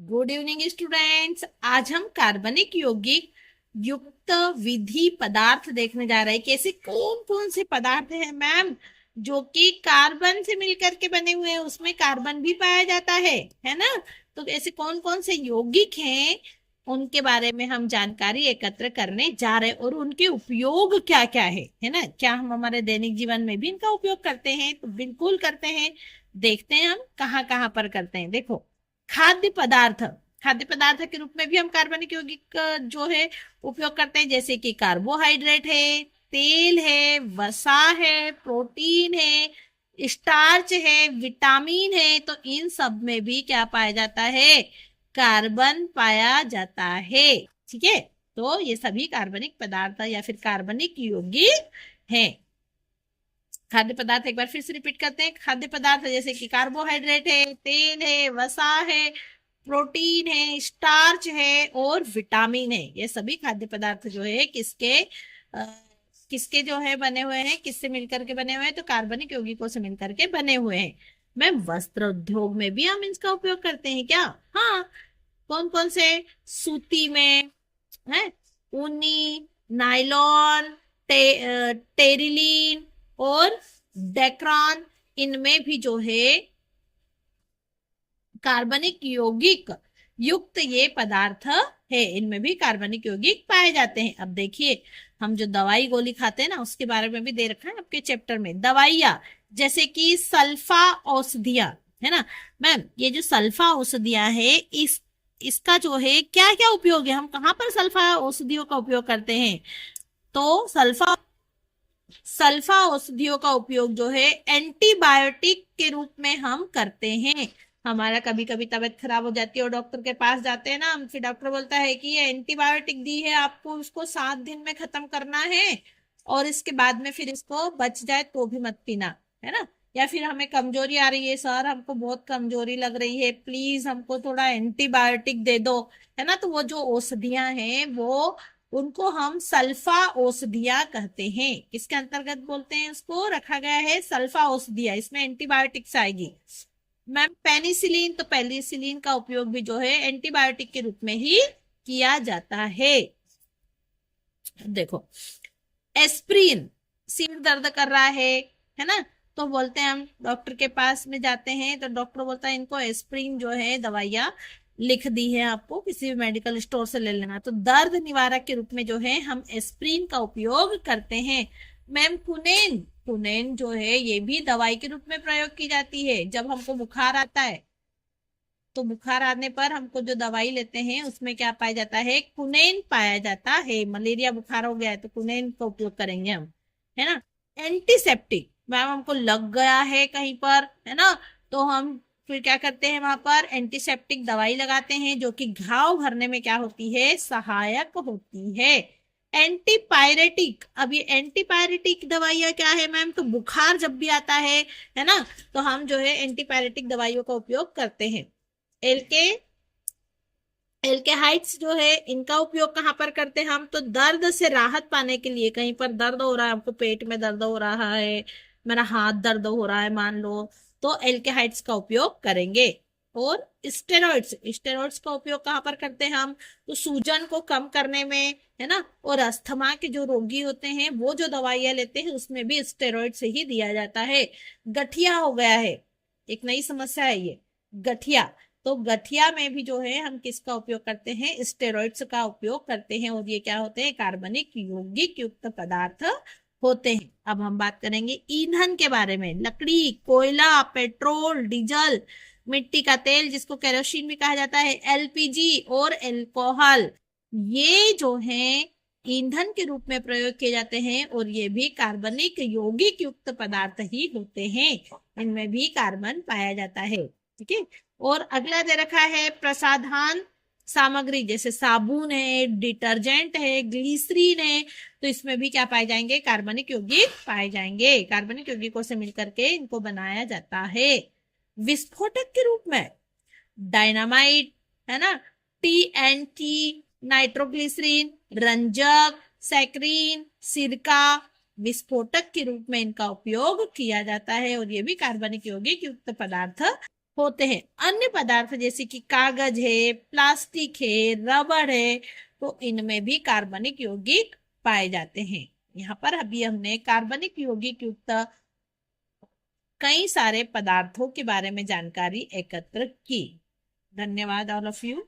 Good evening students. आज हम कार्बनिक यौगिक युक्त विधि पदार्थ देखने जा रहे हैं कि ऐसे कौन कौन से पदार्थ हैं मैम जो कि कार्बन से मिलकर के बने हुए हैं, उसमें कार्बन भी पाया जाता है ना। तो ऐसे कौन कौन से यौगिक हैं उनके बारे में हम जानकारी एकत्र करने जा रहे हैं और उनके उपयोग क्या क्या है ना। क्या हम हमारे दैनिक जीवन में भी इनका उपयोग करते हैं? तो बिल्कुल करते हैं। देखते हैं हम कहाँ कहाँ पर करते हैं। देखो, खाद्य पदार्थ, खाद्य पदार्थ के रूप में भी हम कार्बनिक यौगिक जो है उपयोग करते हैं, जैसे कि कार्बोहाइड्रेट है, तेल है, वसा है, प्रोटीन है, स्टार्च है, विटामिन है। तो इन सब में भी क्या पाया जाता है? कार्बन पाया जाता है। ठीक है, तो ये सभी कार्बनिक पदार्थ या फिर कार्बनिक यौगिक हैं। खाद्य पदार्थ एक बार फिर से रिपीट करते हैं। खाद्य पदार्थ जैसे कि कार्बोहाइड्रेट है, तेल है, वसा है, प्रोटीन है, स्टार्च है और विटामिन है। ये सभी खाद्य पदार्थ जो है किसके जो है बने हुए हैं, किससे मिलकर के बने हुए हैं? तो कार्बनिक यौगिकों से मिलकर के बने हुए हैं। मैं वस्त्र उद्योग में भी हम इसका उपयोग करते हैं क्या? हाँ। कौन कौन से? सूती में है, ऊनी, नायलॉन, टेरिलीन और डेक्रॉन, इनमें भी जो है कार्बनिक यौगिक युक्त ये पदार्थ है। इनमें भी कार्बनिक यौगिक पाए जाते हैं। अब देखिए, हम जो दवाई गोली खाते हैं ना, उसके बारे में भी दे रखा है आपके चैप्टर में। दवाइयां जैसे कि सल्फा औषधियां, है ना मैम। ये जो सल्फा औषधियां है, इसका जो है क्या क्या उपयोग है? हम कहाँ पर सल्फा औषधियों का उपयोग करते हैं? तो सल्फा औषधियों का उपयोग जो है एंटीबायोटिक के रूप में हम करते हैं। हमारा कभी कभी तबीयत खराब हो जाती है और डॉक्टर के पास जाते हैं ना हम, फिर डॉक्टर बोलता है कि ये एंटीबायोटिक दी है आपको, उसको 7 दिन में खत्म करना है और इसके बाद में फिर इसको बच जाए तो भी मत पीना, है ना। या फिर हमें कमजोरी आ रही है, सर हमको बहुत कमजोरी लग रही है, प्लीज हमको थोड़ा एंटीबायोटिक दे दो, है ना। तो वो जो औषधियां हैं वो, उनको हम सल्फा औषधियां कहते हैं। किसके अंतर्गत बोलते हैं? इसको रखा गया है सल्फा औषधियां, इसमें एंटीबायोटिक्स आएगी। मैम पेनिसिलिन, तो पेनिसिलिन का उपयोग भी जो है एंटीबायोटिक के रूप में ही किया जाता है। देखो, एस्प्रिन, सिर दर्द कर रहा है ना, तो बोलते हैं हम डॉक्टर के पास में जाते हैं तो डॉक्टर बोलता है इनको एस्प्रिन जो है दवाइयां लिख दी है, आपको किसी भी मेडिकल स्टोर से ले लेना। तो दर्द निवारक के रूप में जो है हम एस्प्रिन का उपयोग करते हैं। मैम कुनेन, कुनेन जो है ये भी दवाई के रूप में प्रयोग की जाती है। जब हमको बुखार आता है तो बुखार आने पर हमको जो दवाई लेते हैं उसमें क्या पाया जाता है? कुनेन पाया जाता है। मलेरिया बुखार हो गया है तो कुनेन का उपयोग करेंगे हम, है ना। एंटीसेप्टिक, मैम हमको लग गया है कहीं पर, है ना, तो हम फिर क्या करते हैं? वहां पर एंटीसेप्टिक दवाई लगाते हैं जो कि घाव भरने में क्या होती है? सहायक होती है। एंटीपायरेटिक, अब ये एंटीपायरेटिक दवाइयां क्या है मैम? तो बुखार जब भी आता है ना, तो हम जो है एंटीपायरेटिक दवाइयों का उपयोग करते हैं। एल्केहाइड्स जो है इनका उपयोग कहाँ पर करते हैं हम? तो दर्द से राहत पाने के लिए, कहीं पर दर्द हो रहा है, हमको पेट में दर्द हो रहा है, मेरा हाथ दर्द हो रहा है मान लो, तो एल्केहाइड्स का उपयोग करेंगे। और स्टेरॉइड्स, स्टेरॉइड्स का उपयोग कहाँ पर करते हैं हम? तो सूजन को कम करने में, है ना। और अस्थमा के जो रोगी होते हैं वो जो दवाइयां लेते हैं उसमें भी स्टेरॉइड से ही दिया जाता है। गठिया हो गया है, एक नई समस्या है ये, गठिया। तो गठिया में भी जो है हम किसका उपयोग करते हैं? स्टेरॉइड्स का उपयोग करते हैं। और ये क्या होते हैं? कार्बनिक यौगिक युक्त पदार्थ होते हैं। अब हम बात करेंगे ईंधन के बारे में। लकड़ी, कोयला, पेट्रोल, डीजल, मिट्टी का तेल जिसको केरोसिन भी कहा जाता है, एलपीजी और अल्कोहल, ये जो है ईंधन के रूप में प्रयोग किए जाते हैं और ये भी कार्बनिक यौगिक युक्त पदार्थ ही होते हैं। इनमें भी कार्बन पाया जाता है। ठीक है, और अगला दे रखा है प्रसाधन सामग्री, जैसे साबुन है, डिटर्जेंट है, ग्लिसरीन है, तो इसमें भी क्या पाए जाएंगे? कार्बनिक यौगिक पाए जाएंगे। कार्बनिक यौगिकों से मिलकर के इनको बनाया जाता है। विस्फोटक के रूप में डायनामाइट, है ना, टीएनटी, नाइट्रोग्लिसरीन, रंजक, सैकरीन, सिरका, विस्फोटक के रूप में इनका उपयोग किया जाता है और ये भी कार्बनिक यौगिक युक्त पदार्थ होते हैं। अन्य पदार्थ जैसे कि कागज है, प्लास्टिक है, रबड़ है, तो इनमें भी कार्बनिक यौगिक पाए जाते हैं। यहाँ पर अभी हमने कार्बनिक यौगिक युक्त कई सारे पदार्थों के बारे में जानकारी एकत्र की। धन्यवाद ऑल ऑफ यू।